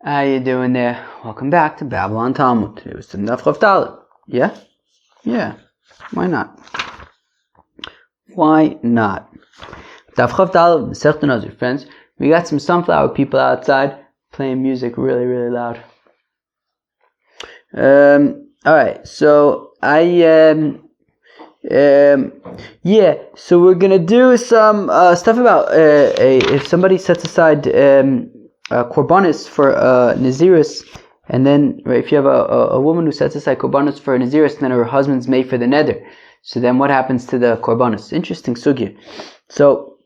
How you doing there? Welcome back to Babylon Talmud. It was the Daf Chav Dalet. Yeah? Yeah. Why not? Why not? Daf Chav Dalet, Masechet Nazir. Friends, we got some sunflower people outside playing music really, really loud. Alright, so so we're gonna do some stuff about if somebody sets aside korbanos for Naziris, and then if you have a woman who sets aside korbanos for Naziris, and then her husband's made for the neder, so then what happens to the korbanos? Interesting sugya. So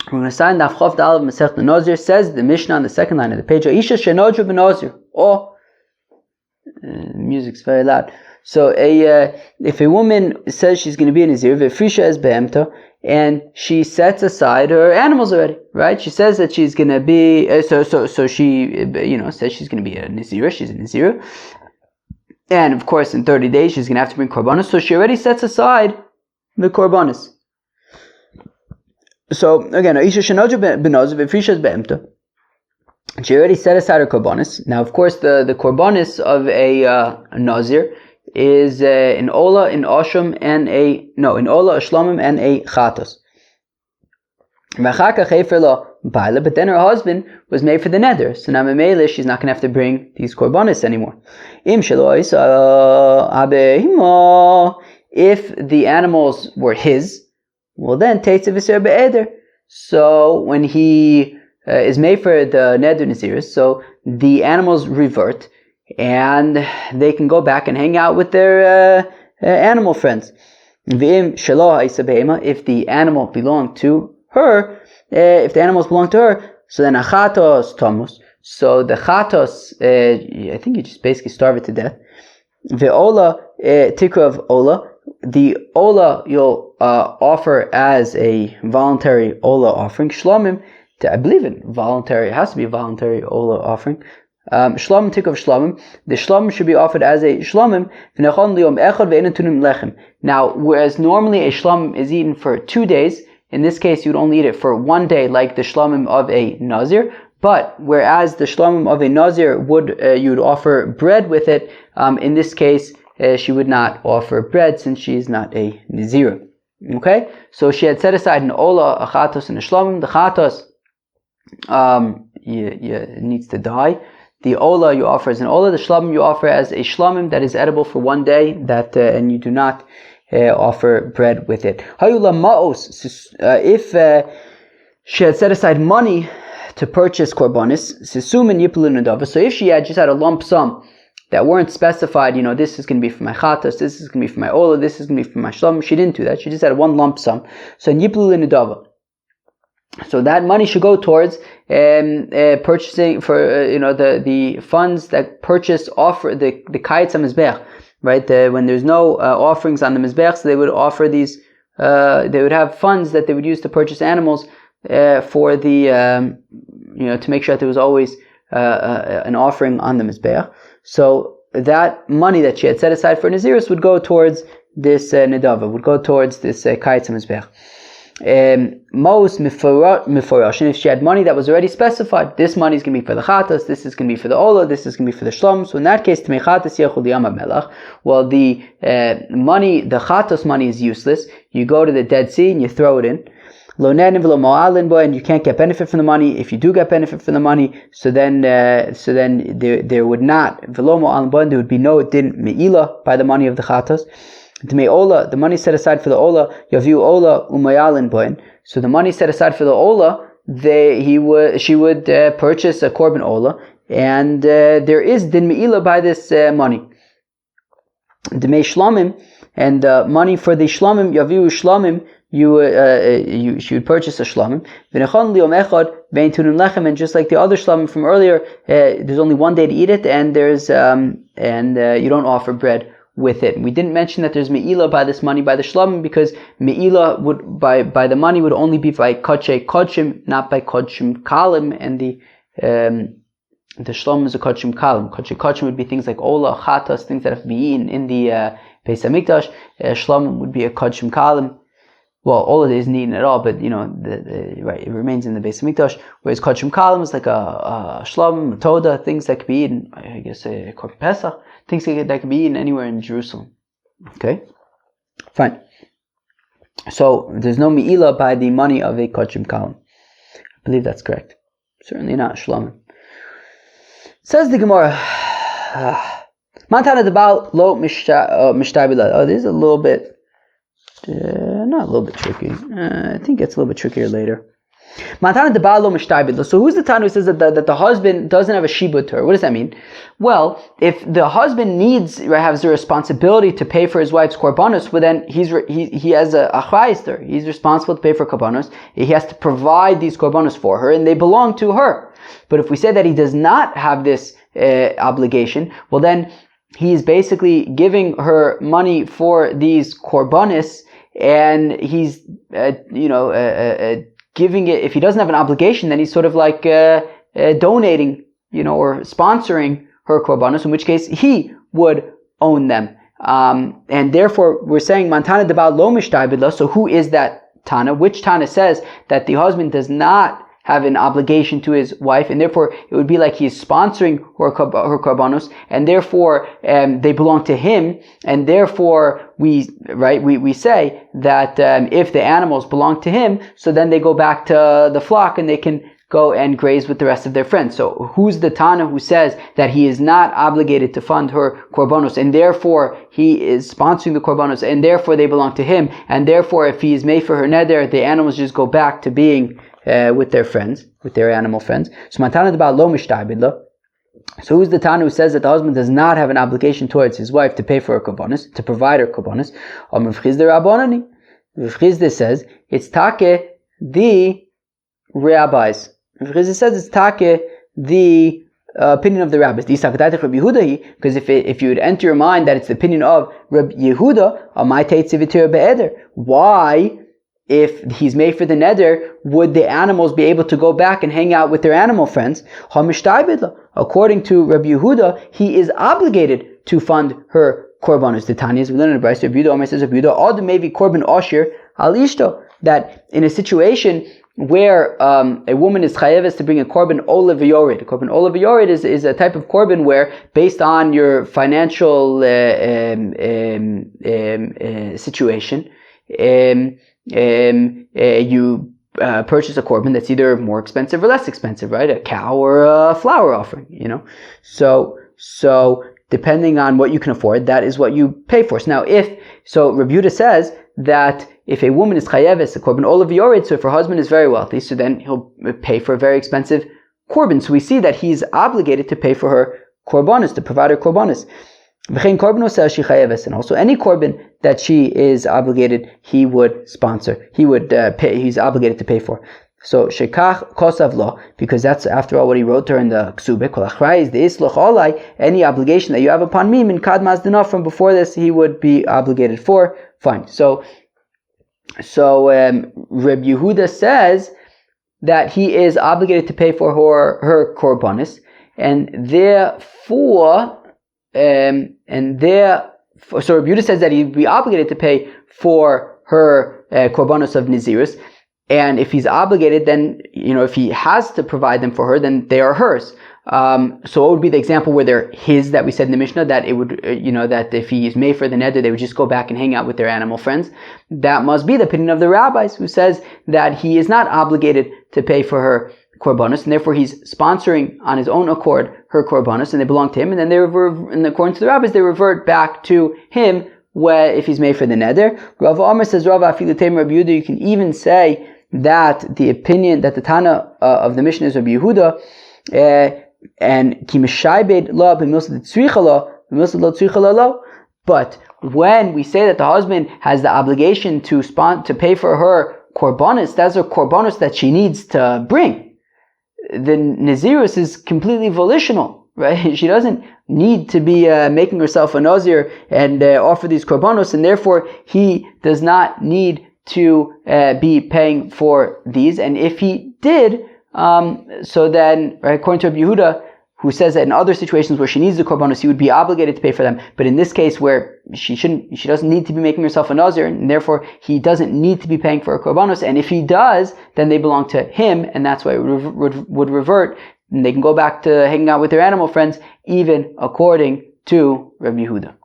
we're going to sign Daf Chav Dalet Masechet Nazir. Says the Mishnah on the second line of the page, Isha shenodra b'Nazir. The music's very loud. So if a woman says she's going to be a Nazir, v'frisha es be'emta, and she sets aside her animals already, right? She says that she's going to be, so she, says she's going to be a Nazir. She's a Nazir. And of course, in 30 days, she's going to have to bring korbanos. So she already sets aside the korbanos. So again, Isha shenodra b'Nazir, v'frisha es be'emta. She already set aside her korbanos. Now, of course, the korbanos of a Nazir is an ola, an ashlam, and a shlamim, and a chatos. But then her husband was made for the neder, so now memele she's not going to have to bring these korbanos anymore. If the animals were his, well then teitzav iser be'eder. So when he is made for the neder naziris, so the animals revert, and they can go back and hang out with their animal friends. If the animal belonged to her, so then achatos tomus. So the chatos, I think you just basically starve it to death. Ve'ola tikra of ola. The ola you'll offer as a voluntary ola offering. Shlomim, I believe it voluntary. It has to be a voluntary ola offering. Shlomim tik of shlomim. The shlomim should be offered as a shlomim. Now, whereas normally a shlomim is eaten for 2 days, in this case you would only eat it for 1 day, like the shlomim of a nazir. But whereas the shlomim of a nazir you would offer bread with it, in this case she would not offer bread since she is not a nazir. Okay, so she had set aside an ola, a chatos, and a shlomim. The chatos needs to die. The ola you offer as an ola. The shlamim you offer as a shlamim that is edible for 1 day. And you do not offer bread with it. Hayula maos. If she had set aside money to purchase korbanis, sisumin yipulun nadava. So if she had just had a lump sum that weren't specified, this is going to be for my chatas, this is going to be for my ola, this is going to be for my shlamim. She didn't do that. She just had one lump sum. So yipulun nadava. So that money should go towards purchasing for the funds that purchase offer the kayetz hamizbech, right? When there's no offerings on the mizbech, so they would offer these. They would have funds that they would use to purchase animals for the to make sure that there was always an offering on the mizbech. So that money that she had set aside for Naziris would go towards this nedava, would go towards this kayetz hamizbech. Most miforashin, if she had money that was already specified, this money is going to be for the chatas, this is going to be for the ola, this is going to be for the shlom. So in that case, well, the chatas money is useless. You go to the Dead Sea and you throw it in. And you can't get benefit from the money. If you do get benefit from the money, so then there would not there would be no din me'ila by the money of the chatas. The money set aside for the ola, yaviu ola umayalin boin. So the money set aside for the ola, she would purchase a korban ola, and there is din me'ila by this money. The me shlamim, and money for the shlamim, yaviu shlamim, she would purchase a shlamim. And just like the other shlamim from earlier, there's only 1 day to eat it, and there's you don't offer bread with it. We didn't mention that there's me'ila by this money by the shlamim, because me'ila would by the money would only be by kodshe kodshim, not by kodshim kalim, and the shlamim is a kodshim kalim. Kodshe kodshim would be things like ola, chatas, things that have to be eaten in the Beis Hamikdash. Shlamim would be a kodshim kalim. well, all of it isn't eaten at all, but right, it remains in the Beis Hamikdash. Whereas Kodshim Kalim is like a shlam, a toda, things that could be eaten, I guess a Korban Pesach, things that could be eaten anywhere in Jerusalem. Okay, fine. So there's no mi'ila by the money of a Kodshim Kalim. I believe that's correct. Certainly not shlamim. Says the Gemara, Mantana debal lo mishtai bilad. Oh, this is a little bit, not a little bit tricky. I think it's a little bit trickier later. Mantana debal lo mishtai bilad. So who's the Tana who says that the husband doesn't have a shibud to her? What does that mean? Well, if the husband has the responsibility to pay for his wife's korbanos, well then he has a achrayis there. He's responsible to pay for korbanos. He has to provide these korbanos for her, and they belong to her. But if we say that he does not have this obligation, well then he's basically giving her money for these korbanos, and he's giving it. If he doesn't have an obligation, then he's sort of like donating, or sponsoring her korbanos, in which case he would own them. And therefore, we're saying Mantana debal lo mishtai bidla. So who is that Tana? Which Tana says that the husband does not have an obligation to his wife, and therefore it would be like he's sponsoring her korbanos, and therefore they belong to him, and therefore we say that if the animals belong to him, so then they go back to the flock and they can go and graze with the rest of their friends. So who's the Tana who says that he is not obligated to fund her korbanos, and therefore he is sponsoring the korbanos, and therefore they belong to him, and therefore if he is made for her neder, the animals just go back to being with their friends, with their animal friends. So Matana debal lo mishtai bidla. So who's the Tana who says that the husband does not have an obligation towards his wife to pay for her korbanos, to provide her korbanos? Rav Chisda says it's take the rabbis. Rav Chisda says it's take the opinion of the rabbis. Because if you would enter your mind that it's the opinion of Rabbi Yehuda, why, if he's made for the neder, would the animals be able to go back and hang out with their animal friends? According to Rabbi Yehuda, he is obligated to fund her korbanos. The Tanyas, we learn in the Brayso, Rabbi Yehuda says, Rabbi Yehuda, Ad mevi korban osher al ishto, that in a situation where a woman is chayeves to bring a korban olav yored. A korban olav yored is a type of korban where, based on your financial situation, you purchase a korban that's either more expensive or less expensive, right? A cow or a flour offering, So depending on what you can afford, that is what you pay for. So now Rabbi Yehuda says that if a woman is chayeves, a korban olav yored, so if her husband is very wealthy, so then he'll pay for a very expensive korban. So we see that he's obligated to pay for her korbanos, to provide her korbanos. And also any korban that she is obligated, he would sponsor. He would pay. He's obligated to pay for. So shekach kosav lo, because that's after all what he wrote to her in the ksube. Kol achrayis deisloch olai, any obligation that you have upon me min kadmas dina, from before this, he would be obligated for. Fine. So Reb Yehuda says that he is obligated to pay for her korbanos, and therefore. So Rabbi Yehuda says that he'd be obligated to pay for her korbanos of Nazirus, and if he's obligated, then if he has to provide them for her, then they are hers. So what would be the example where they're his that we said in the Mishnah, that it would that if he is made for the neder, they would just go back and hang out with their animal friends? That must be the opinion of the rabbis, who says that he is not obligated to pay for her korbanos, and therefore he's sponsoring on his own accord her korbanos, and they belong to him, and then and according to the rabbis, they revert back to him if he's made for the neder. Rav Amar says, Rav afilu teim Rabbi Yehuda, you can even say that the opinion, that the Tana of the Mishnah is Rabbi Yehuda, and ki mishaybed lo b'milsa tzricha lo b'milsa lo tzricha lo. But when we say that the husband has the obligation to pay for her korbanos, that's her korbanos that she needs to bring. The Nazirus is completely volitional, right? She doesn't need to be making herself a Nazir and offer these korbanos, and therefore he does not need to be paying for these. And if he did, so then, right, according to Rabbi Yehuda, who says that in other situations where she needs the korbanos, he would be obligated to pay for them. But in this case where she doesn't need to be making herself a Nazir, and therefore he doesn't need to be paying for her korbanos. And if he does, then they belong to him, and that's why it would revert. And they can go back to hanging out with their animal friends, even according to Rabbi Yehuda.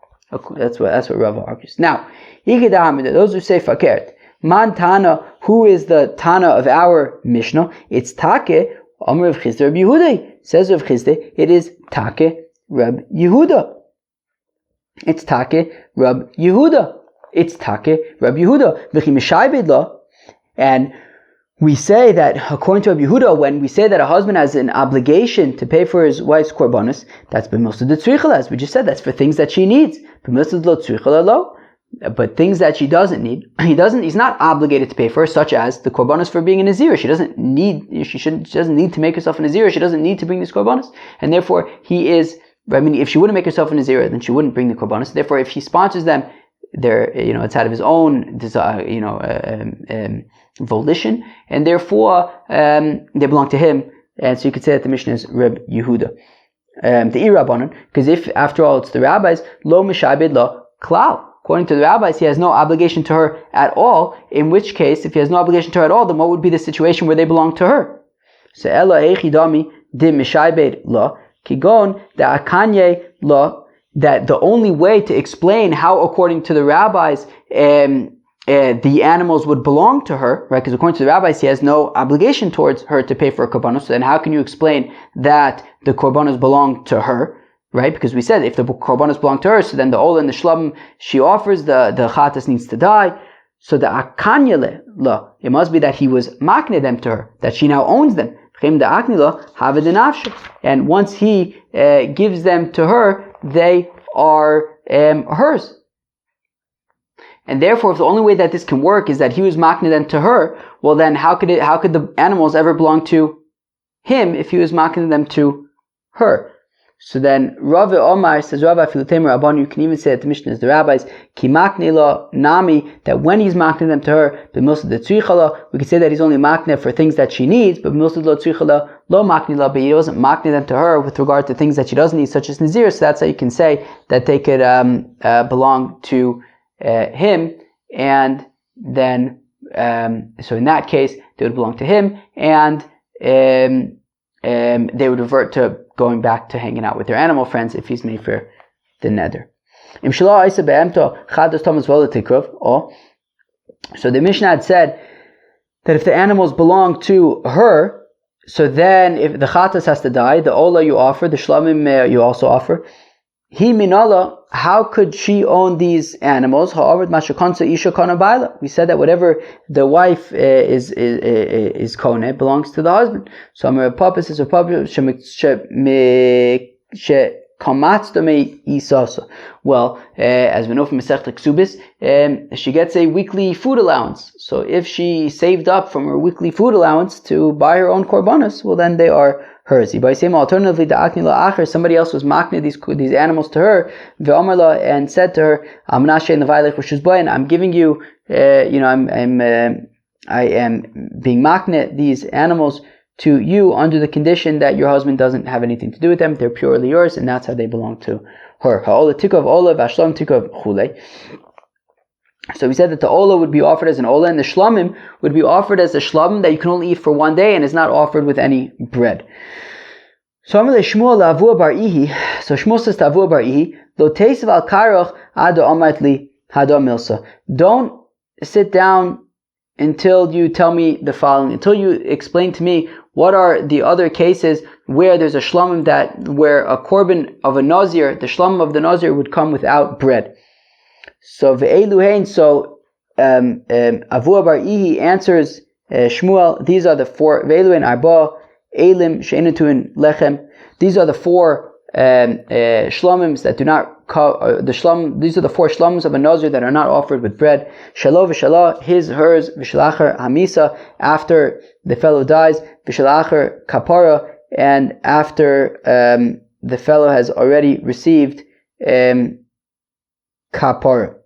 That's what Rava argues. Now, those who say fakert, man Tana, who is the Tana of our Mishnah? It's Take, Amr of Chizda Rabbi Yehuda. Says Rav Chizda, it is Take Rab Yehuda. It's Take Rab Yehuda. It's Take Rab Yehuda. V'chi mishaybed la. And we say that, according to Rab Yehuda, when we say that a husband has an obligation to pay for his wife's korbanos, that's b'milsud tzricha, as we just said, that's for things that she needs. B'milsud lo tzricha lo. But things that she doesn't need, he's not obligated to pay for, such as the korbanos for being a Nazir. She doesn't need to make herself a Nazir. She doesn't need to bring these korbanos. And therefore, if she wouldn't make herself a Nazir, then she wouldn't bring the korbanos. Therefore, if he sponsors them, it's out of his own desire, volition, and therefore, they belong to him. And so you could say that the Mishnah is Reb Yehuda. The Irabbanon, because if, after all, it's the rabbis, lo mishabed lo klal. According to the rabbis, he has no obligation to her at all, in which case, if he has no obligation to her at all, then what would be the situation where they belong to her? So, ela echidami dim mishaybed la, kigon da akanye la, that the only way to explain how, according to the rabbis, the animals would belong to her, right? Because according to the rabbis, he has no obligation towards her to pay for a korbanos. So then how can you explain that the korbanos belong to her? Right? Because we said if the korbanos belong to her, so then the ola and the shlum she offers, the chatas needs to die. So the akanyele, it must be that he was makne them to her, that she now owns them. And once he gives them to her, they are hers. And therefore, if the only way that this can work is that he was makne them to her, well then how could the animals ever belong to him if he was makne them to her? So then, Rav Omar says, Rav Afilutemer Rabban, you can even say that the Mishnah is the rabbis, Ki makne lo nami, that when he's makne them to her, b'milsud lo tzricha, we could say that he's only makne for things that she needs, but b'milsud lo tzricha lo makne lo, but he doesn't makne them to her with regard to things that she doesn't need, such as Nazir. So that's how you can say that they could belong to him, and then, so in that case, they would belong to him, and they would revert to going back to hanging out with their animal friends if he's made for the nether. So the Mishnah had said that if the animals belong to her, so then if the chatas has to die, the ola you offer, the shlamim you also offer. He minala, how could she own these animals? We said that whatever the wife is kone belongs to the husband. So Amar Papa says, well, as we know from Masechet Ksubis, she gets a weekly food allowance. So if she saved up from her weekly food allowance to buy her own korbanos, well then they are hers. Alternatively, somebody else was makne these animals to her, and said to her, I'm giving you, I am being makne these animals to you under the condition that your husband doesn't have anything to do with them. They're purely yours, and that's how they belong to her. So we said that the ola would be offered as an ola, and the shlamim would be offered as a shlamim that you can only eat for one day and is not offered with any bread. So Shmuel says to Avua bar Ihi, Lo teisav al karoch ado amat li hada milsa. Don't sit down until you tell me the following, until you explain to me what are the other cases where there's a shlamim where a korban of a Nazir, the shlamim of the Nazir would come without bread. So ve'eluhein, Avua bar Ihi answers Shmuel, these are the four, ve'eluhein arba elim she'enatuin lechem. These are the four shlamims that do not these are the four shlams of a Nazir that are not offered with bread. Shalo v'shala, his, hers, v'shalacher hamisa, after the fellow dies, v'shalacher kapara, and after the fellow has already received kapara.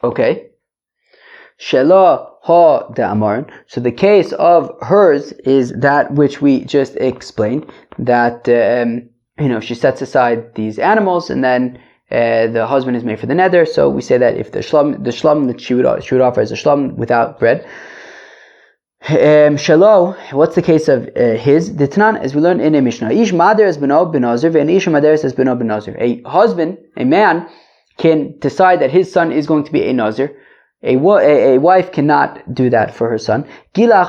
Okay. Shela ha de amarin. So the case of hers is that which we just explained, that she sets aside these animals, and then the husband is made for the neder. So we say that if the shlum that she would offer as a shlum without bread. Shalo, what's the case of his? The Tanan, as we learned in a Mishnah, Ish Mader as Beno Benazir, and Ish Mader as Beno Benazir. A husband, a man, can decide that his son is going to be a Nazir. A wife cannot do that for her son. Now,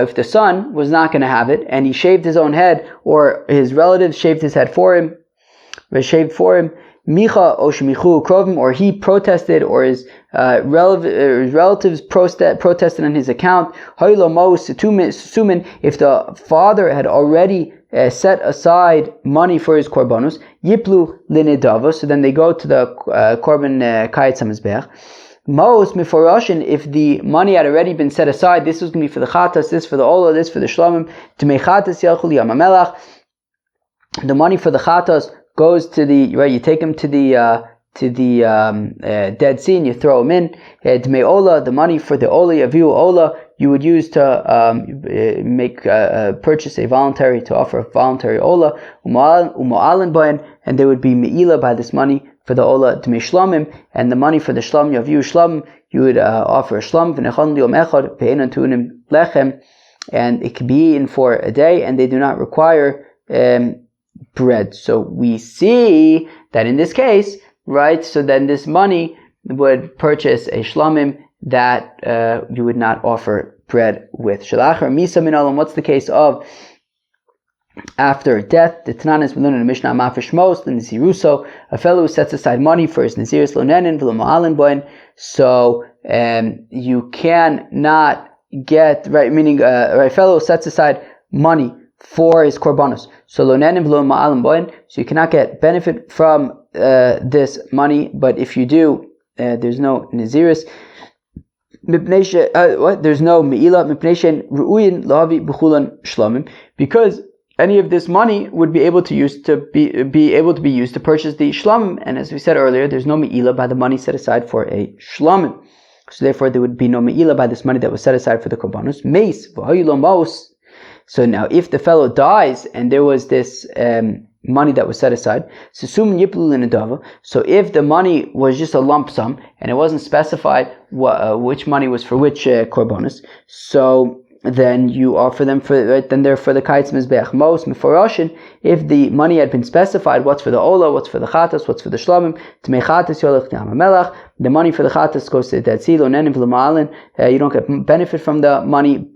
if the son was not going to have it, and he shaved his own head, or his relatives shaved his head for him, Micha Oshmichu Krovim, or he protested, or his relatives protested on his account. If the father had already set aside money for his korbanos, Yiplu Linidava, so then they go to the korban kayet samizbech. Most miforashin, if the money had already been set aside, this was going to be for the chatas, this for the ola, this for the shlamim. To make chatas yalchul yamamelach, the money for the chatas goes to the right. You take them to the Dead Sea and you throw them in. Dmei ola, the money for the ola yaviu ola, you would use to purchase to offer a voluntary ola. Umo'alin bayan, and there would be me'ila by this money for the ola dmei shlamim, and the money for the shlam yaviu shlam, you would offer a shlam v'nechon liyom echad pe'enan tunim lechem, and it could be eaten for a day, and they do not require bread. So we see that in this case, right, so then this money would purchase a shlamim that you would not offer bread with. Shalachar misa min olam, what's the case of after death? The Tanan is learned in the Mishnah Mafish Most, the Naziruso, a fellow who sets aside money for his Naziris Lonenin, V'lo boin. So you cannot get, right, meaning a fellow who sets aside money for his korbanos. So lonenim v'lo ma'alim boin. So you cannot get benefit from this money, but if you do, there's no naziris. There's no me'ila mipnei ru'uyin lahavi b'chulan shlamim, because any of this money would be able to be used to purchase the shlamim, and as we said earlier, there's no me'ila by the money set aside for a shlamim. So therefore, there would be no me'ila by this money that was set aside for the korbanos. Meis v'hayu maos. So now, if the fellow dies and there was this money that was set aside, so if the money was just a lump sum and it wasn't specified which money was for which korbanos, so then you offer them for, right, then they're for the kayetz mizbeach. Most meforashin, if the money had been specified, what's for the ola, what's for the chatas, what's for the shlamim, to make chatas yolech melach, the money for the chatas goes to the Dead Sea, lonenim v'lema'alin, you don't get benefit from the money.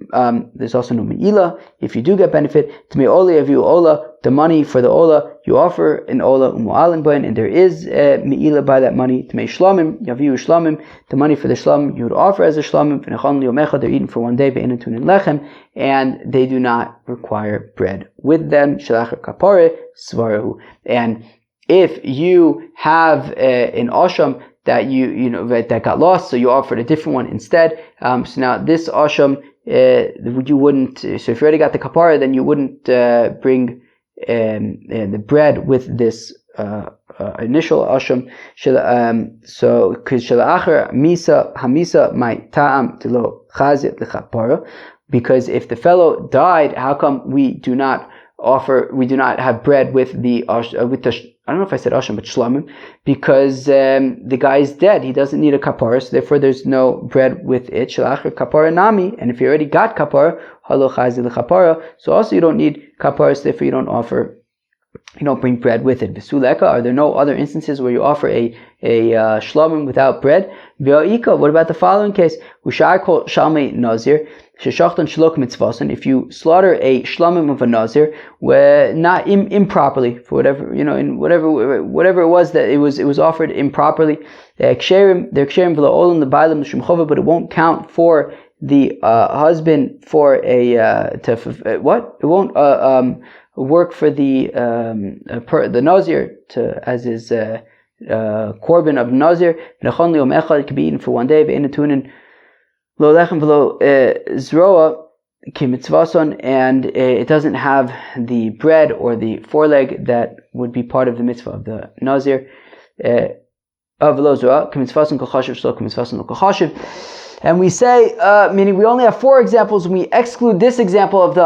There's also no me'ila. If you do get benefit, to me ola yaviu ola, the money for the ola, you offer an ola umu'alin bain, and there is me'ila by that money. To me shlamim yaviu shlamim, the money for the shlamim you would offer as a shlamim. V'nechon liyomecha, they're eaten for one day, ve'enan tunin lechem, and they do not require bread with them. Shalachar kapore svarahu. And if you have an asham that that got lost, so you offered a different one instead. So now this asham, you wouldn't. So if you already got the kapara, then you wouldn't bring the bread with this initial asham. So because shalachar misa hamisa my ta'am tilo chazit lechapara, because if the fellow died, how come we do not have bread with the I don't know if I said asham, but shlamim, because the guy is dead. He doesn't need a kapara, so therefore there's no bread with it. Shalachar kapara nami, and if you already got kapara, halo chazi lekapara, so also you don't need kapara, so therefore you don't bring bread with it. V'suleka, are there no other instances where you offer a shlamim without bread? V'a'ika, what about the following case? Ushar kol shalmei nazir, sheshachtan shlok mitzvasan, if you slaughter a shlamim of a nazir, not improperly, for whatever, in whatever it was that it was offered improperly, they're ksherim v'lo olam the bailam l'shumchova, but it won't count for the husband for it won't work for the nazir as his korban of nazir. Nechon liyom echad, it can be eaten for one day. Ve'enan tunin lo lechem v'lo zroa ki mitzvason, and it doesn't have the bread or the foreleg that would be part of the mitzvah of the nazir. V'lo zroa ki mitzvason kol chashiv shlo ki mitzvason lo kol chashiv. And we say, meaning we only have 4 examples, and we exclude this example of the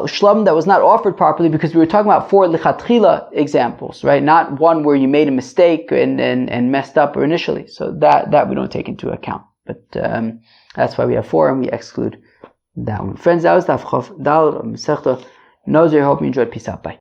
shlom that was not offered properly, because we were talking about 4 lichatchila examples, right? Not one where you made a mistake and messed up initially. So that we don't take into account. But that's why we have 4, and we exclude that one. Friends, that was Daf Chof Dal Masechta Nazir. Hope you enjoyed. Peace out. Bye.